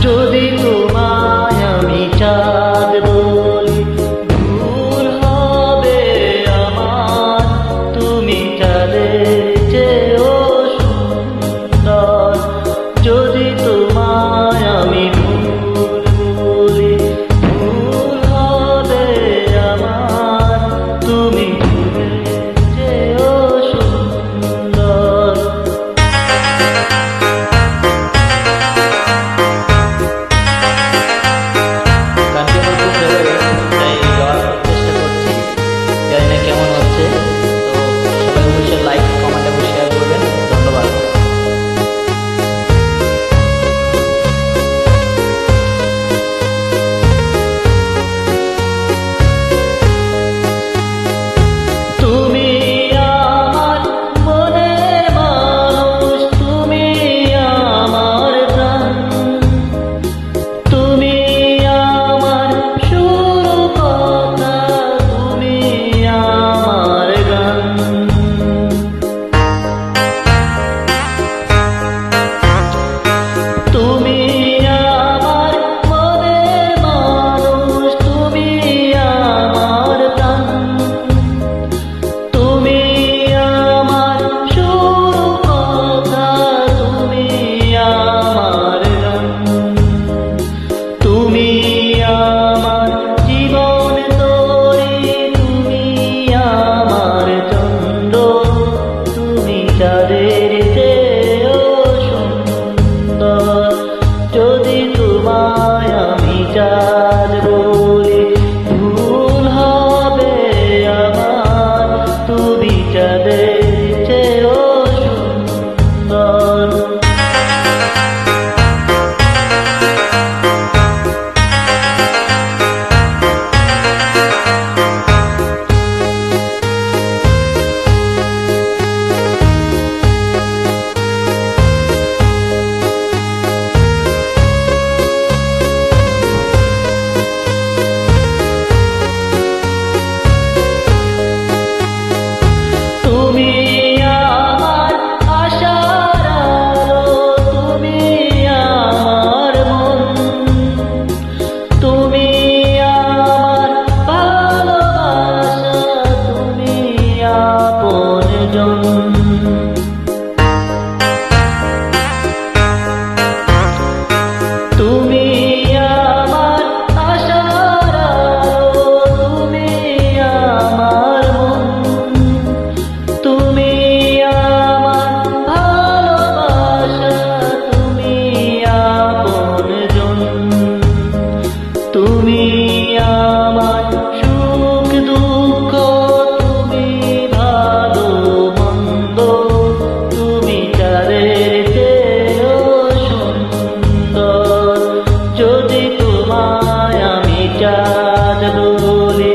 যদি তোমায় আমি চাঁদ বলি, ভুল হবে আমার। তুমি চাঁদের চেয়েও সুন্দর। যদি তোমায় আমি ভুল বলি, ভুল হবে আমার। তুমি ফুলের চেয়েও সুন্দর। কেমন হচ্ছে তো সবাই অবশ্যই লাইক কমেন্ট এবং শেয়ার করবেন। ধন্যবাদ। তুমি আমার মনের মানুষ, তুমি আমার প্রাণ, তুমি আমার শুরু কথা, তুমি আমার গান। তুমি আমার মনের মানুষ, তুমি আমার প্রাণ, তুমি আমার শুরু কথা, তুমি আমার গান। তুমি আমার জীবন তরি, তুমি আমার চন্দ্র, তুমি চাঁদের চেয়েও সুন্দর। যদি তোমায় আমি চাঁদ বলি, ভুল হবে আমার। তুমি চাঁদের চেয়েও সুন্দর। তুমি আমার আশার আলো, তুমি আমার মন, তুমি আমার ভালোবাসা, তুমি আপনজন। তুমি আমার আশার আলো, তুমি আমার মন, তুমি আমার ভালোবাসা, তুমি আপনজন। তুমি আমার সুখ দুঃখ, তুমি ভালো মন্দ, তুমি চাঁদের চেয়েও সুন্দর। যদি তোমায় আমি চাঁদ বলি,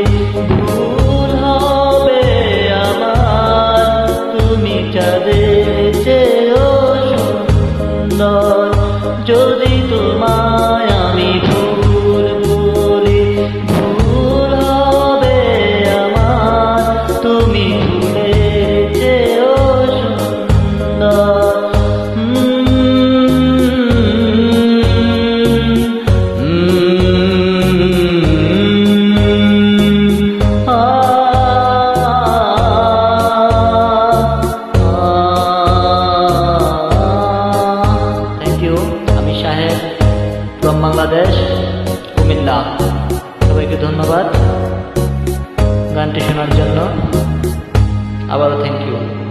ভুল হবে আমার। তুমি চাঁদের চেয়েও সুন্দর। যদি তোমায় আমি ভুল বলি, ভুল হবে আমার। তুমি ফুলের চেয়েও সুন্দর। আমি শাহেদ from বাংলাদেশ, কুমিল্লা। সবাইকে ধন্যবাদ গানটি শোনার জন্য। আবারও থ্যাংক ইউ।